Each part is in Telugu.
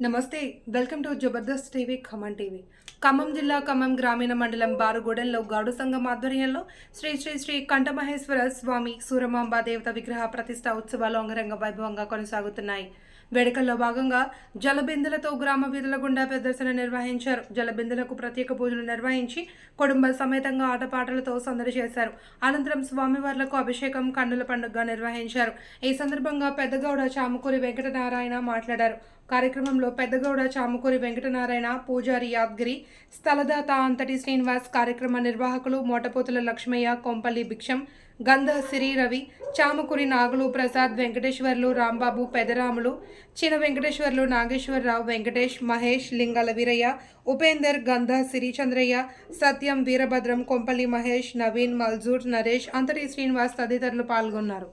నమస్తే welcome to Jabardasth TV Khammam TV. Khammam జిల్లా ఖమ్మం గ్రామీణ మండలం బారుగూడెంలో గౌడు సంఘం ఆధ్వర్యంలో శ్రీ శ్రీ శ్రీ కంఠమహేశ్వర స్వామి సూరమాంబ దేవత విగ్రహ ప్రతిష్ఠ ఉత్సవాలు అంగరంగ వైభవంగా కొనసాగుతున్నాయి. వేడుకల్లో భాగంగా జలబిందెలతో గ్రామ వీధుల గుండా ప్రదర్శన నిర్వహించారు. జలబిందెలకు ప్రత్యేక పూజలు నిర్వహించి కుటుంబ సమేతంగా ఆటపాటలతో సందడి చేశారు. అనంతరం స్వామివార్లకు అభిషేకం కన్నుల పండుగగా నిర్వహించారు. ఈ సందర్భంగా పెద్దగౌడ చాముకూరి వెంకటనారాయణ మాట్లాడారు. కార్యక్రమంలో పెద్దగౌడ చాముకూరి వెంకటనారాయణ, పూజారి యాద్గిరి, స్థలదాత అంతటి శ్రీనివాస్, కార్యక్రమ నిర్వాహకులు మోటపోతుల లక్ష్మయ్య, కొంపల్లి భిక్షం, గంధ సిరి రవి, చాముకూరి నాగులు, ప్రసాద్, వెంకటేశ్వర్లు, రాంబాబు, పెదరాములు, చిన వెంకటేశ్వర్లు, నాగేశ్వరరావు, వెంకటేష్, మహేష్, లింగాల వీరయ్య, ఉపేందర్, గంధ సిరి చంద్రయ్య, సత్యం, వీరభద్రం, కొంపల్లి మహేష్, నవీన్, మల్జూర్, నరేష్, అంతటి శ్రీనివాస్ తదితరులు పాల్గొన్నారు.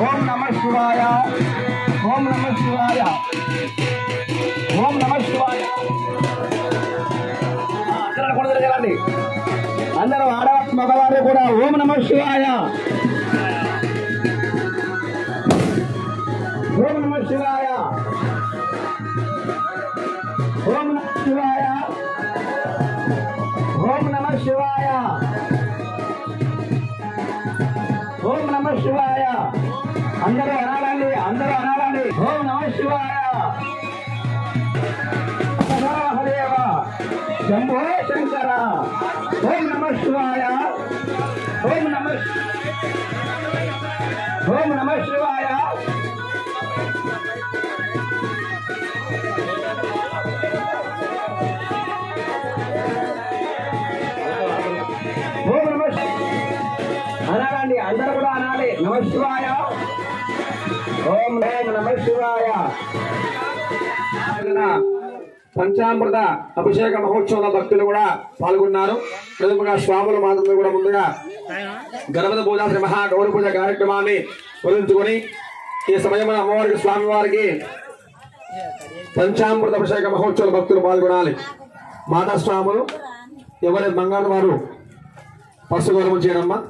ఓం నమః శివాయ, ఓం నమః శివాయ, ఓం నమః శివాయ. అందరూ కూడా తిరగాలండి. అందరూ ఆడవారు మగవారు కూడా ఓం నమః శివాయ, ఓం నమః శివాయ, ఓం నమః శివాయ, ఓం నమః శివాయ, ఓం నమః శివాయ. అందరూ అనాలండి, అందరూ అనాలండి. ఓం నమః శివాయ. హరేవ శంభో శంకర. ఓం నమః శివాయ, ఓం నమః, ఓం నమః శివాయ. ఓం నమః అనాలండి, అందరూ కూడా అనాలి. నమః శివాయ, ఓం నమః శివాయ. పంచామృత అభిషేక మహోత్సవంలో భక్తులు కూడా పాల్గొన్నారు. ప్రముఖ స్వాములు మాత్రమే కూడా ముందుగా గణపతి పూజ, శ్రీ మహాగౌరి పూజ కార్యక్రమాన్ని వదిలించుకొని ఈ సమయంలో అమ్మవారికి, స్వామివారికి పంచామృత అభిషేక మహోత్సవ భక్తులు పాల్గొనాలి. మాతా స్వాములు ఎవరి బంగారు వారు పశుగౌరవం చేయడమ్మా.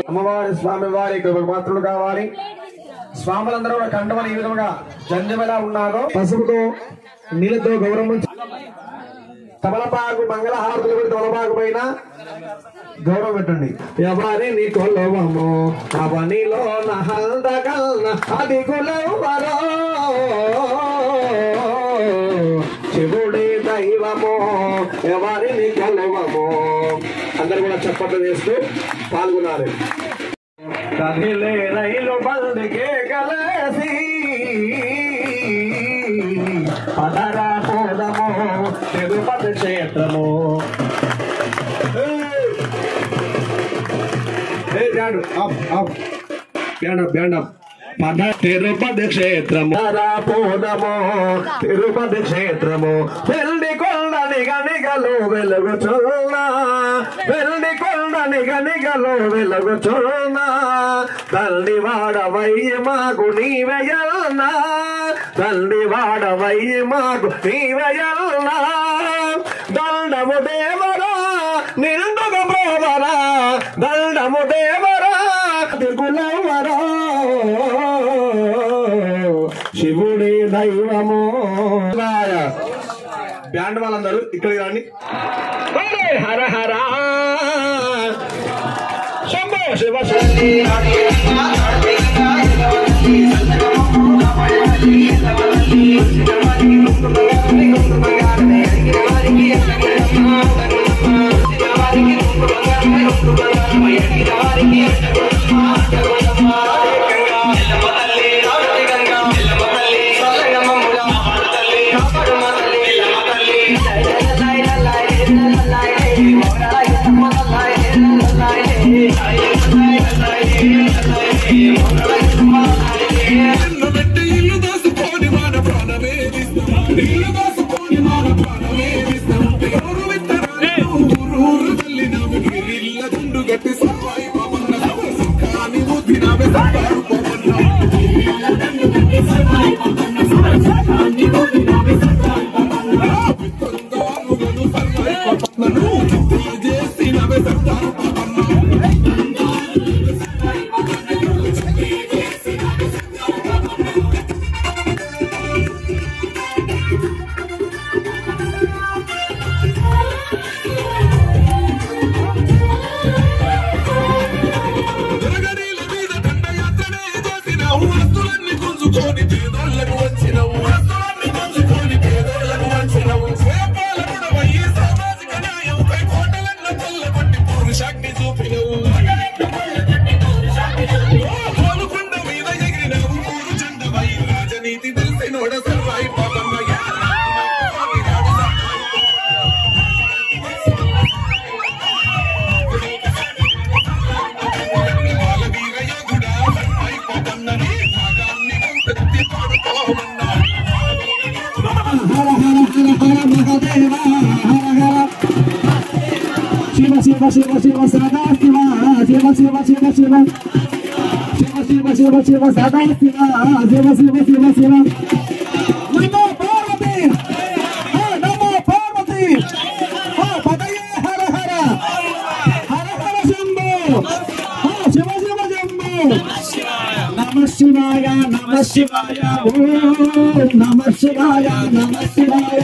అమ్మవారి స్వామివారి పాత్రలు కావాలి. స్వాములందరూ కూడా కంఠమని ఈ విధంగా జన్యమేలా ఉన్నారో పసుపుతో నీళ్ళతో గౌరవం. తమలపాకు మంగళహారతులు కూడా తమలపాకు పైన గౌరవం పెట్టండి. ఎవరి నీ కొలవము అవనిలో నహల్దగల్న అది కులవరో శివుడి దైవము ఎవరిని కొలవము. అందరూ కూడా చప్పట్లు చేస్తూ పాల్గొనాలి. కదిలే రైలు బండికే కలసి పదరా పోదము తిరుపతి క్షేత్రము. తిరుపతి క్షేత్రము పోదము తిరుపతి క్షేత్రము వెల్లి కొండ నిగనిగలు వెలుగుచున్నా వెల్లి కొండ నిగనిగలు వెలుగుచున్నా తల్లి వాడవయ్య మాకు నీవెయల్నా తల్లి వాడవయ్య మాకు నీవెయల్నా దండము దేవరా నిండుగా పోవరా దండము దేవరా దిగులవరా శివుడి దైవము. బ్యాండ్ వాళ్ళందరూ ఇక్కడ కానీ హర హర శంభో శివ శివ శివ శివ సదా శివ శివ శివ శివ శివ శివ శివ శివ సదా శివ శివ శివ శివ శివ నమో పార్వతి నమో పార్వతి పదయే హర హర హర హర శంభో శివ శివ శంభో నమ శివాయ నమ శివాయ ఓం నమ శివాయ నమ శివాయ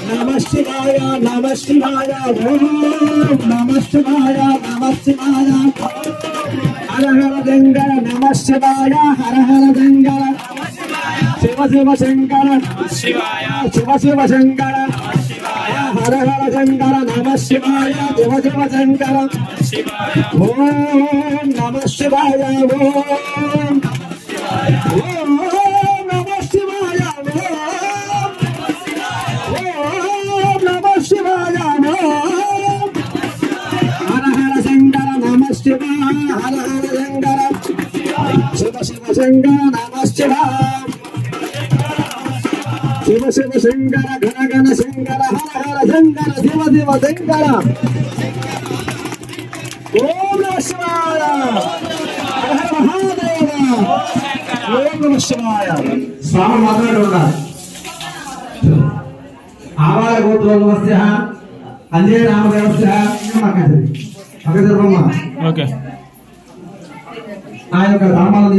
నమ శివాయ నమ శివాయ ఓం నమ శివాయ నమ శివాయ హర హర శంకర నమ శివాయ హర హర శంకర శివ శివ శంకర శివ శివ శంకర హర హర శంకర నమ శివాయ శివ శివ శంకర ఓం నమ శివాయ ఓం నమ శివాయ శివాయ హర హర శంకర నమ శివాయ హర హర శంకర శివ శివ శంకర నమ శివాయ శివ శివ శంకర ఘన ఘన శంకర హర హర శంకర శివ శివ శంకర ఓం నమ శివాయ హర హర మహాదేవ ఓం నమ శివాయ. స్వామి మాట్లాడుతున్నారు ఆవాల గోత్రోన్వస్య అంజయ నామదేవస్య ఓకే ఆ యొక్క నామాలను